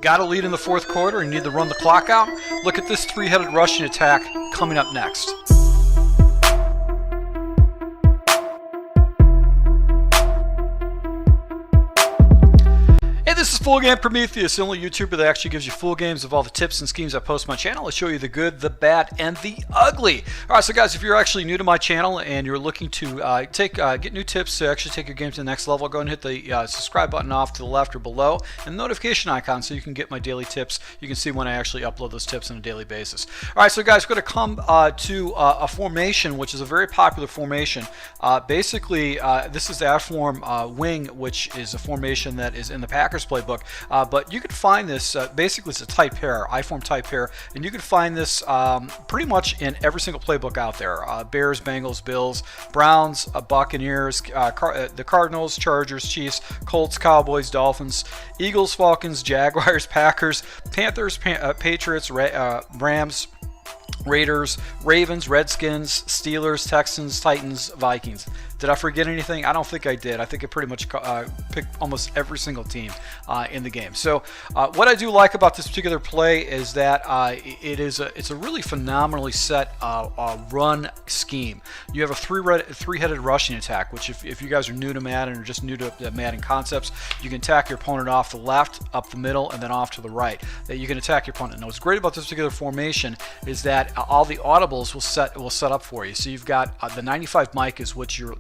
Got a lead in the fourth quarter and need to run the clock out? Look at this three-headed rushing attack coming up next. This is Full Game Prometheus, the only YouTuber that actually gives you full games of all the tips and schemes I post on my channel. I show you the good, the bad, and the ugly. All right, so guys, if you're actually new to my channel and you're looking to get new tips to actually take your game to the next level, go and hit the subscribe button off to the left or below and the notification icon so you can get my daily tips. You can see when I actually upload those tips on a daily basis. All right, so guys, we're going to come to a formation, which is a very popular formation. Basically, this is the I-form wing, which is a formation that is in the Packers playbook, but you can find this basically it's a type pair, I-form type pair, and you can find this pretty much in every single playbook out there. Bears, Bengals, Bills, Browns, Buccaneers, the Cardinals, Chargers, Chiefs, Colts, Cowboys, Dolphins, Eagles, Falcons, Jaguars, Packers, Panthers, Patriots, Rams, Raiders, Ravens, Redskins, Steelers, Texans, Titans, Vikings. Did I forget anything? I don't think I did. I think I pretty much picked almost every single team in the game. So what I do like about this particular play is that it's a really phenomenally set run scheme. You have a three-headed rushing attack, which if you guys are new to Madden or just new to the Madden concepts, you can attack your opponent off the left, up the middle, and then off to the right. That you can attack your opponent. Now what's great about this particular formation is that all the audibles will set up for you. So you've got the 95 mic is what your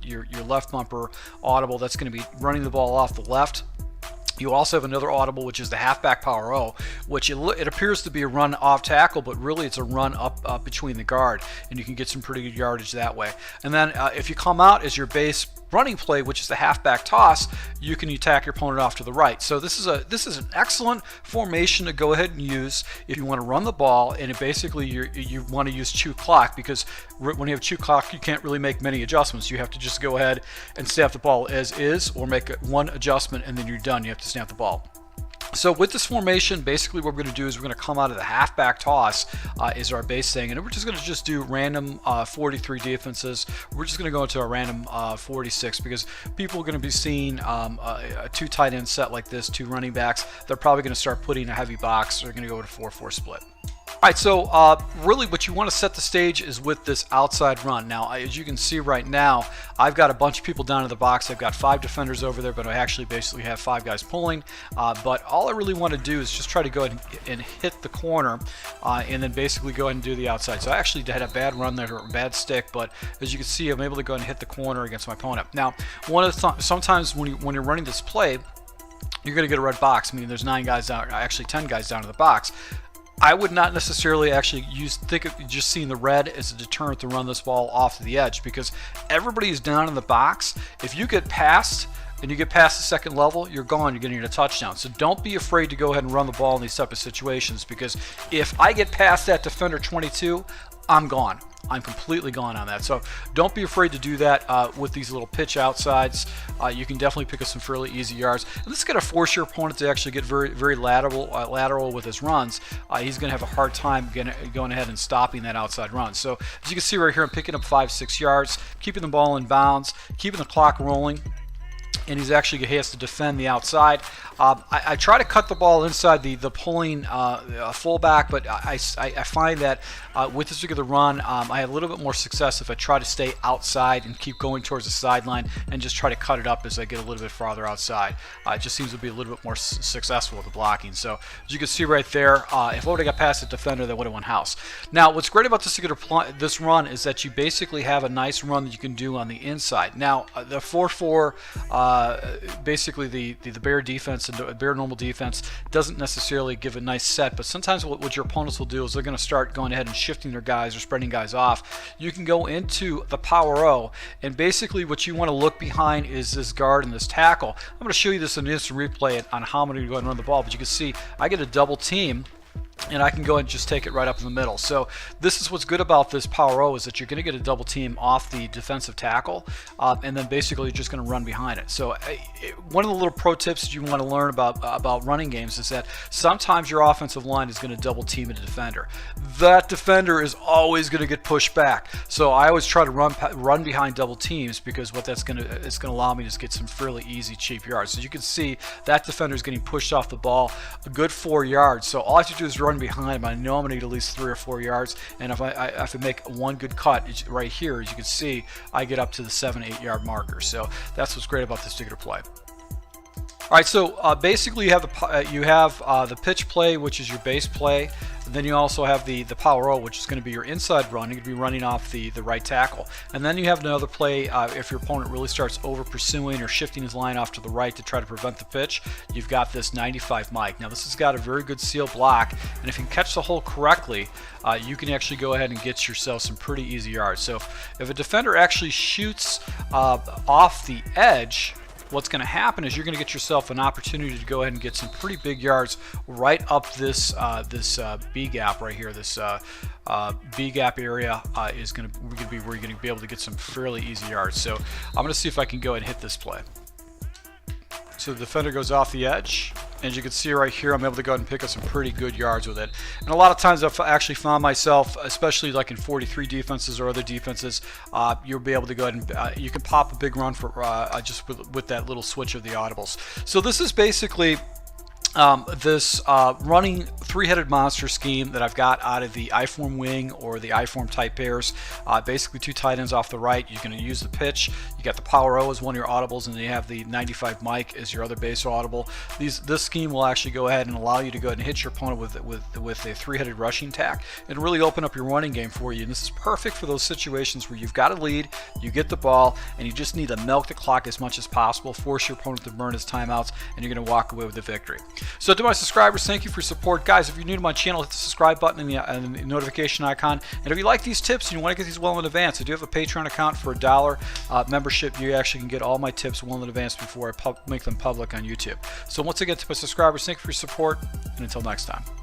left bumper audible, that's going to be running the ball off the left. You also have another audible, which is the halfback power O, which it appears to be a run off tackle, but really it's a run up between the guard, and you can get some pretty good yardage that way. And then if you come out as your base running play, which is the halfback toss, you can attack your opponent off to the right. So this is an excellent formation to go ahead and use if you want to run the ball, and basically you want to use chew clock, because when you have chew clock, you can't really make many adjustments. You have to just go ahead and snap the ball as is, or make one adjustment and then you're done. You have to snap the ball. So with this formation, basically what we're going to do is we're going to come out of the halfback toss is our base thing, and we're just going to do random 43 defenses. We're just going to go into a random 46 because people are going to be seeing a two tight end set like this, two running backs. They're probably going to start putting a heavy box. They're going to go with a 4-4 split. All right, so really what you want to set the stage is with this outside run. Now, as you can see right now, I've got a bunch of people down in the box. I've got 5 defenders over there, but I actually basically have 5 guys pulling. But all I really want to do is just try to go ahead and hit the corner and then basically go ahead and do the outside. So I actually had a bad run there, a bad stick, but as you can see, I'm able to go ahead and hit the corner against my opponent. Now, sometimes when you're running this play, you're going to get a red box. I mean, there's 9 guys down, actually 10 guys down in the box. I would not necessarily actually think of just seeing the red as a deterrent to run this ball off to the edge, because everybody is down in the box. If you get past and you get past the second level, you're gone. You're getting a touchdown. So don't be afraid to go ahead and run the ball in these type of situations, because if I get past that defender 22, I'm gone. I'm completely gone on that. So don't be afraid to do that with these little pitch outsides. You can definitely pick up some fairly easy yards. And this is going to force your opponent to actually get very lateral with his runs. He's going to have a hard time going ahead and stopping that outside run. So as you can see right here, I'm picking up 5-6 yards, keeping the ball in bounds, keeping the clock rolling. And he has to defend the outside. I try to cut the ball inside the pulling fullback, but I find that with this particular run, I have a little bit more success if I try to stay outside and keep going towards the sideline and just try to cut it up as I get a little bit farther outside. It just seems to be a little bit more successful with the blocking. So as you can see right there, if I would have got past the defender, that would have won house. Now, what's great about this run is that you basically have a nice run that you can do on the inside. Now, the 4-4, basically the bear defense and the bear normal defense doesn't necessarily give a nice set, but sometimes what your opponents will do is they're going to start going ahead and shifting their guys or spreading guys off. You can go into the power O, and basically what you want to look behind is this guard and this tackle. I'm going to show you this in instant replay on how I'm going to go ahead and run the ball, but you can see I get a double team. and I can go and just take it right up in the middle. So this is what's good about this Power O, is that you're going to get a double team off the defensive tackle, and then basically you're just going to run behind it. So one of the little pro tips that you want to learn about running games is that sometimes your offensive line is going to double team a defender. That defender is always going to get pushed back. So I always try to run behind double teams, because what it's going to allow me to get some fairly easy, cheap yards. So you can see that defender is getting pushed off the ball a good 4 yards. So all I have to do is run behind him. I know I'm going to need at least 3 or 4 yards, and if I make one good cut right here, as you can see, I get up to the 7-8 yard marker. So that's what's great about this particular play. All right, so basically you have the pitch play, which is your base play. And then you also have the Power O, which is going to be your inside run. You're going to be running off the right tackle. And then you have another play if your opponent really starts over pursuing or shifting his line off to the right to try to prevent the pitch. You've got this 95 Mike. Now this has got a very good seal block, and if you can catch the hole correctly, you can actually go ahead and get yourself some pretty easy yards. So if a defender actually shoots off the edge, what's going to happen is you're going to get yourself an opportunity to go ahead and get some pretty big yards right up this B gap right here. This B gap area is going to be where you're going to be able to get some fairly easy yards. So I'm going to see if I can go ahead and hit this play. So the defender goes off the edge, and as you can see right here, I'm able to go ahead and pick up some pretty good yards with it. And a lot of times I've actually found myself, especially like in 43 defenses or other defenses, you'll be able to go ahead and you can pop a big run for just with that little switch of the audibles. So this is basically this running three-headed monster scheme that I've got out of the I-form wing or the I-form type pairs. Basically 2 tight ends off the right. You're going to use the pitch. You got the Power O as one of your audibles, and then you have the 95 Mike as your other base audible. This scheme will actually go ahead and allow you to go ahead and hit your opponent with a three-headed rushing attack and really open up your running game for you. And this is perfect for those situations where you've got a lead, you get the ball, and you just need to milk the clock as much as possible, force your opponent to burn his timeouts, and you're going to walk away with the victory. So to my subscribers, thank you for your support. Guys, if you're new to my channel, hit the subscribe button and the notification icon. And if you like these tips and you want to get these well in advance, I do have a Patreon account for $1 membership. You actually can get all my tips well in advance before I make them public on YouTube. So once again, to my subscribers, thank you for your support, and until next time.